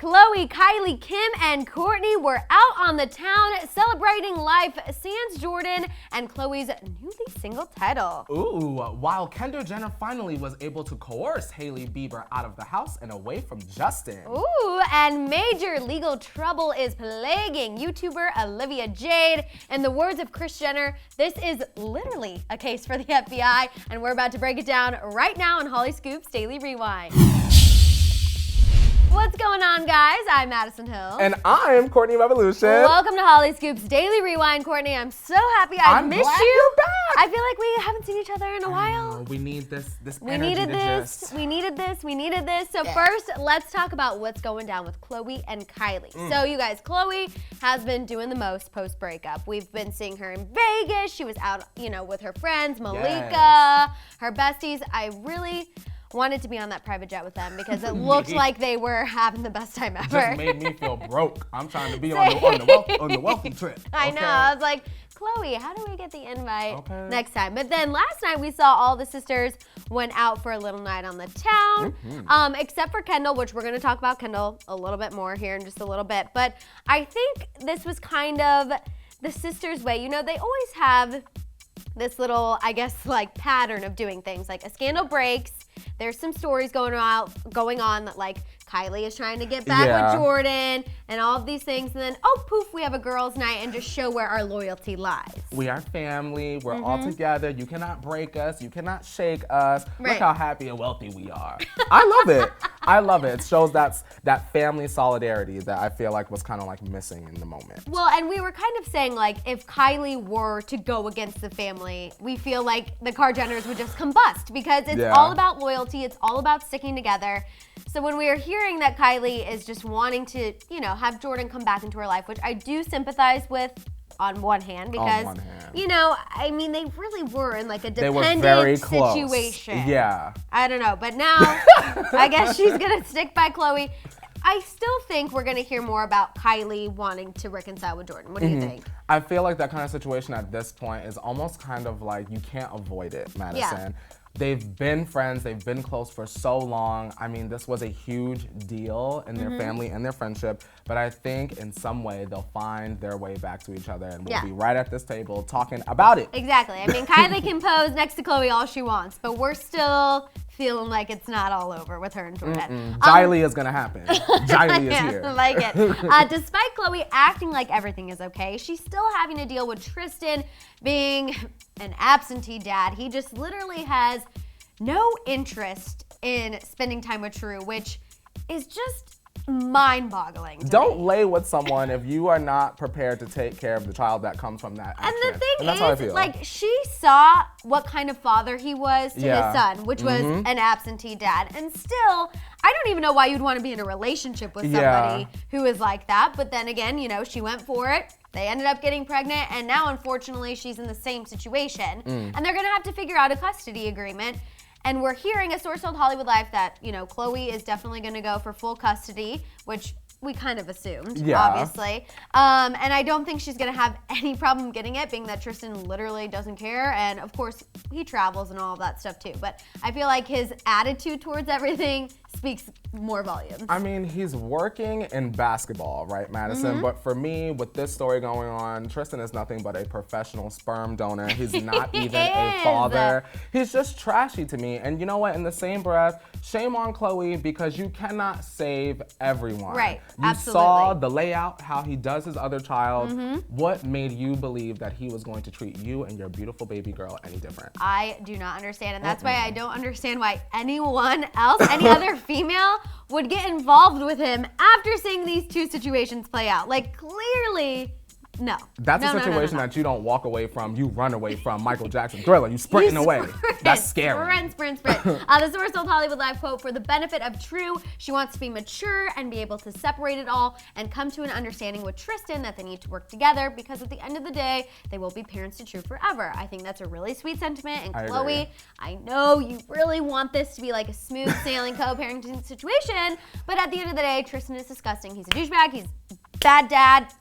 Khloe, Kylie, Kim, and Kourtney were out on the town celebrating life sans Jordyn and Khloe's newly single title. Ooh, while Kendall Jenner finally was able to coerce Hailey Bieber out of the house and away from Justin. Ooh, and major legal trouble is plaguing YouTuber Olivia Jade. In the words of Kris Jenner, this is literally a case for the FBI, and we're about to break it down right now on Hollyscoops Daily Rewind. What's going on, guys? I'm Madison Hill. And I'm Kourtney Revolution. Welcome to Hollyscoops Daily Rewind, Kourtney. I'm so happy I missed you. You're back. I feel like we haven't seen each other in a while. We need this We energy needed to this. just... We needed this. So first, let's talk about what's going down with Khloe and Kylie. So you guys, Khloe has been doing the most post-breakup. We've been seeing her in Vegas. She was out, with her friends, Malika, her besties. I really wanted to be on that private jet with them because it looked like they were having the best time ever. Just made me feel broke. I'm trying to be on the wealthy trip. I know. I was like, Khloe, how do we get the invite next time? But then last night we saw all the sisters went out for a little night on the town, except for Kendall, which we're going to talk about Kendall a little bit more here in just a little bit. But I think this was kind of the sisters' way. They always have this little, pattern of doing things. Like a scandal breaks. There's some stories going on that like Kylie is trying to get back with Jordyn and all of these things. And then, poof, we have a girls' night and just show where our loyalty lies. We are family. We're all together. You cannot break us. You cannot shake us. Look how happy and wealthy we are. I love it. I love it. It shows that family solidarity that I feel like was kind of like missing in the moment. Well, and we were kind of saying like if Kylie were to go against the family, we feel like the Kardashians would just combust because it's all about loyalty. It's all about sticking together. So when we are hearing that Kylie is just wanting to, have Jordyn come back into her life, which I do sympathize with on one hand because, they really were in like a dependent situation. Yeah. I don't know, but now I guess she's gonna stick by Khloe. I still think we're gonna hear more about Kylie wanting to reconcile with Jordyn. What do you think? I feel like that kind of situation at this point is almost kind of like you can't avoid it, Madison. Yeah. They've been friends, they've been close for so long. I mean, this was a huge deal in their family and their friendship, but I think in some way they'll find their way back to each other and we'll be right at this table talking about it. Exactly. I mean, Kylie can pose next to Khloe all she wants, but we're still feeling like it's not all over with her and Jordyn. Kylie is gonna happen. Kylie is here. I like it. Despite Khloe acting like everything is okay, she's still having to deal with Tristan being an absentee dad. He just literally has no interest in spending time with True, which is just mind-boggling to Don't me. lay with someone if you are not prepared to take care of the child that comes from that action. And the thing that's how I is, feel. like, she saw what kind of father he was to his son, which was an absentee dad. And still, I don't even know why you'd want to be in a relationship with somebody who is like that. But then again, she went for it. They ended up getting pregnant, and now, unfortunately, she's in the same situation. And they're going to have to figure out a custody agreement. And we're hearing a source told Hollywood Life that, Khloe is definitely going to go for full custody, which we kind of assumed, obviously. And I don't think she's going to have any problem getting it, being that Tristan literally doesn't care. And, of course, he travels and all of that stuff, too. But I feel like his attitude towards everything speaks more volumes. I mean, he's working in basketball, right, Madison? But for me, with this story going on, Tristan is nothing but a professional sperm donor. He's not even a father. He's just trashy to me. And you know what? In the same breath, shame on Khloe because you cannot save everyone. Right, you absolutely. saw the layout, how he does his other child. What made you believe that he was going to treat you and your beautiful baby girl any different? I do not understand. And that's why I don't understand why anyone else, any other female, would get involved with him after seeing these two situations play out. Like, clearly, no. That's a situation that you don't walk away from. You run away from Michael Jackson Thriller. You sprinting away. That's scary. Sprint. The source told Hollywood Live, quote, for the benefit of True, she wants to be mature and be able to separate it all and come to an understanding with Tristan that they need to work together because at the end of the day, they will be parents to True forever. I think that's a really sweet sentiment. And Khloe, I know you really want this to be like a smooth sailing co-parenting situation, but at the end of the day, Tristan is disgusting. He's a douchebag. He's bad dad.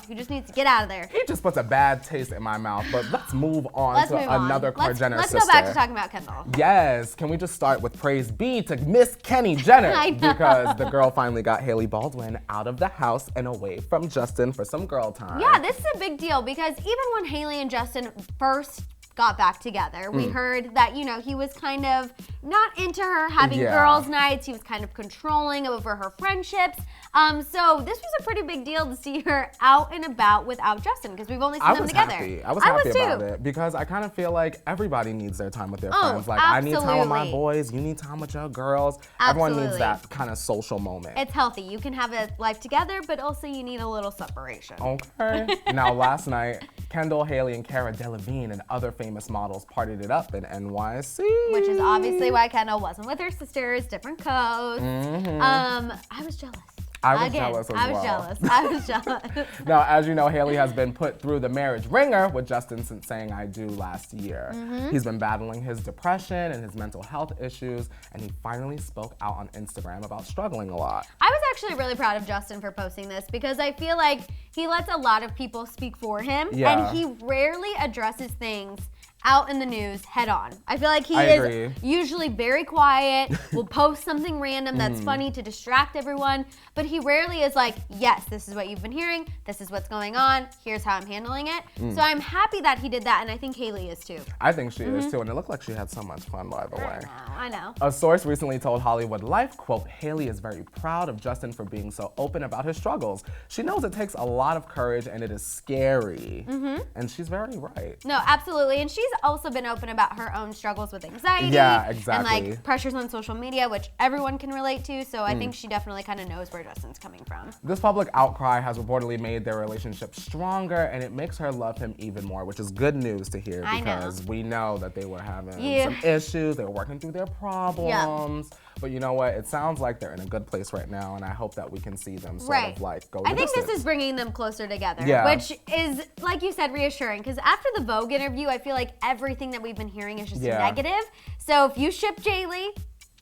He just needs to get out of there. He just puts a bad taste in my mouth. But let's move on to another Jenner sister. Let's go back to talking about Kendall. Yes. Can we just start with praise be to Miss Kenny Jenner? I know. Because the girl finally got Hailey Baldwin out of the house and away from Justin for some girl time. Yeah, this is a big deal because even when Hailey and Justin first got back together, we heard that, you know, he was kind of not into her having girls' nights. He was kind of controlling over her friendships. So this was a pretty big deal to see her out and about without Justin because we've only seen them together. I was happy about it because I kind of feel like everybody needs their time with their friends. Like, absolutely. I need time with my boys. You need time with your girls. Everyone needs that kind of social moment. It's healthy. You can have a life together, but also you need a little separation. Okay. Now, last night, Kendall, Hailey, and Cara Delevingne and other famous models partied it up in NYC. Which is obviously why Kendall wasn't with her sisters, different codes. I was jealous. I was jealous as well. I was jealous. Now, as you know, Hailey has been put through the marriage ringer with Justin since saying I do last year. He's been battling his depression and his mental health issues, and he finally spoke out on Instagram about struggling a lot. I was actually really proud of Justin for posting this because I feel like he lets a lot of people speak for him, and he rarely addresses things out in the news head on. I feel like he is usually very quiet, will post something random that's funny to distract everyone, but he rarely is like, yes, this is what you've been hearing, this is what's going on, here's how I'm handling it. So I'm happy that he did that, and I think Hailey is too. I think she is too, and it looked like she had so much fun, by the way. I know. A source recently told Hollywood Life, quote, Hailey is very proud of Justin for being so open about his struggles. She knows it takes a lot of courage and it is scary. And she's very right. No, absolutely, and she's also been open about her own struggles with anxiety. Yeah, exactly. And like pressures on social media, which everyone can relate to. So I think she definitely kind of knows where Justin's coming from. This public outcry has reportedly made their relationship stronger, and it makes her love him even more, which is good news to hear because we know that they were having some issues. They were working through their problems. But you know what? It sounds like they're in a good place right now, and I hope that we can see them sort of like go. I think this is bringing them closer together, which is, like you said, reassuring. Because after the Vogue interview, I feel like everything that we've been hearing is just negative. So if you ship Jaylee,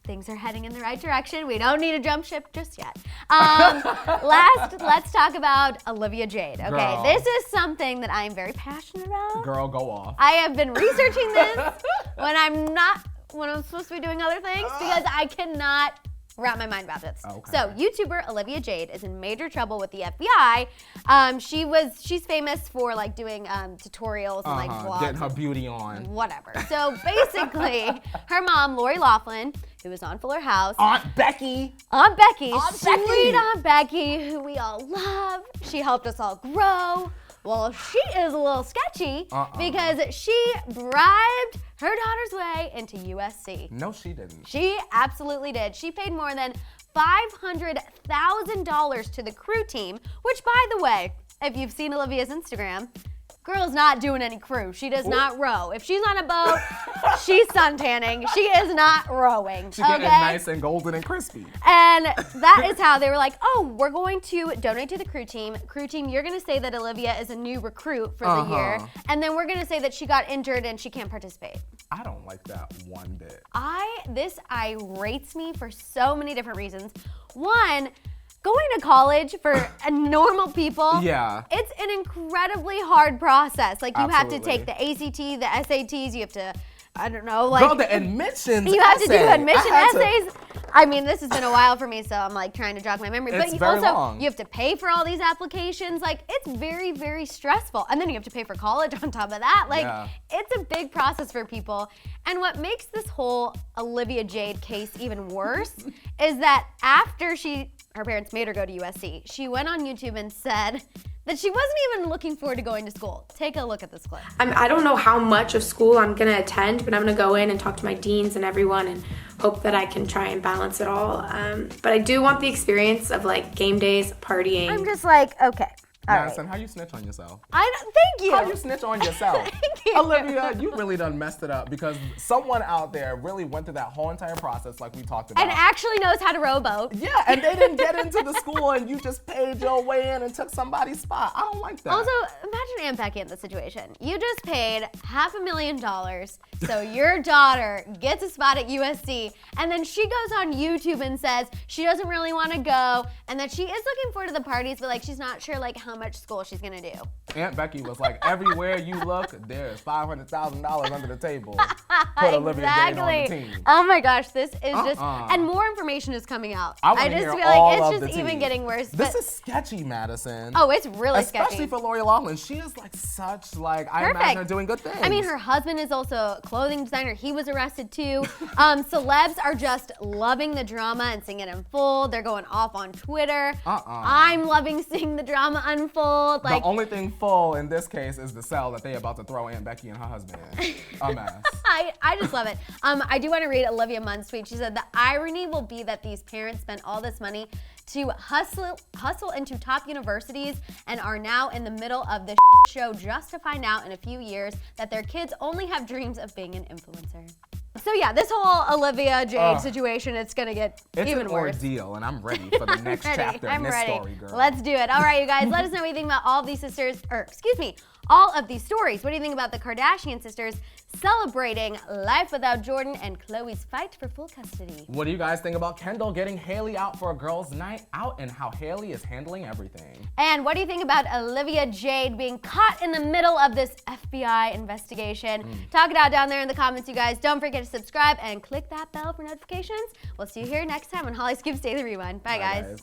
things are heading in the right direction. We don't need to jump ship just yet. Let's talk about Olivia Jade. Okay, Girl. This is something that I am very passionate about. Girl, go off. I have been researching this when I'm supposed to be doing other things because I cannot wrap my mind about this. Okay. So, YouTuber Olivia Jade is in major trouble with the FBI. She's famous for like doing tutorials and like vlogs. Getting her beauty on. Whatever. So basically, her mom, Lori Loughlin, who was on Fuller House. Aunt Becky, Sweet Aunt Becky, who we all love. She helped us all grow. Well, she is a little sketchy because she bribed her daughter's way into USC. No, she didn't. She absolutely did. She paid more than $500,000 to the crew team, which, by the way, if you've seen Olivia's Instagram, girl's not doing any crew. She does not row. If she's on a boat, she's suntanning. She is not rowing. She's getting nice and golden and crispy. And that is how they were like, oh, we're going to donate to the crew team. Crew team, you're going to say that Olivia is a new recruit for the year. And then we're going to say that she got injured and she can't participate. I don't like that one bit. This irates me for so many different reasons. One, going to college for normal people, it's an incredibly hard process. Like, you have to take the ACT, the SATs, you have to, I don't know, like... Girl, the admissions You have to do admission essays. I mean, this has been a while for me, so I'm like trying to jog my memory. It's but very also, long. you have to pay for all these applications. Like, it's very, very stressful. And then you have to pay for college on top of that. Like, it's a big process for people. And what makes this whole Olivia Jade case even worse is that after her parents made her go to USC, she went on YouTube and said that she wasn't even looking forward to going to school. Take a look at this clip. I don't know how much of school I'm gonna attend, but I'm gonna go in and talk to my deans and everyone and hope that I can try and balance it all. But I do want the experience of like game days, partying. I'm just like, okay, Madison, how you snitch on yourself? Thank you. How you snitch on yourself? Thank you. Olivia, you really done messed it up because someone out there really went through that whole entire process like we talked about. And actually knows how to row a boat. Yeah, and they didn't get into the school and you just paid your way in and took somebody's spot. I don't like that. Also, imagine Aunt Becky in this situation. You just paid $500,000 so your daughter gets a spot at USC, and then she goes on YouTube and says she doesn't really want to go, and that she is looking forward to the parties, but like she's not sure like how much school she's gonna do. Aunt Becky was like, everywhere you look, there's $500,000 under the table. Put Olivia Jade on the team. Oh my gosh, this is just, and more information is coming out. I just hear feel all like of it's the just even tea. getting worse. This is sketchy, Madison. Oh, it's really sketchy. Especially for Lori Loughlin. She is like such like, I imagine her doing good things. I mean, her husband is also a clothing designer. He was arrested too. Celebs are just loving the drama and seeing it unfold. They're going off on Twitter. I'm loving seeing the drama unfold. Like, the only thing full in this case is the cell that they about to throw Aunt Becky and her husband in. A mess. I just love it. I do want to read Olivia Munn's tweet. She said, the irony will be that these parents spent all this money to hustle into top universities and are now in the middle of this show just to find out in a few years that their kids only have dreams of being an influencer. So yeah, this whole Olivia Jade situation, it's gonna get even worse. It's an ordeal, and I'm ready for the next chapter in this story, girl. Let's do it. All right, you guys, let us know what you think about all of these sisters, all of these stories. What do you think about the Kardashian sisters celebrating life without Jordyn and Khloe's fight for full custody? What do you guys think about Kendall getting Hailey out for a girls' night out and how Hailey is handling everything? And what do you think about Olivia Jade being caught in the middle of this FBI investigation? Talk it out down there in the comments, you guys. Don't forget to subscribe and click that bell for notifications. We'll see you here next time on Hollyscoops Daily Rewind. Bye, guys.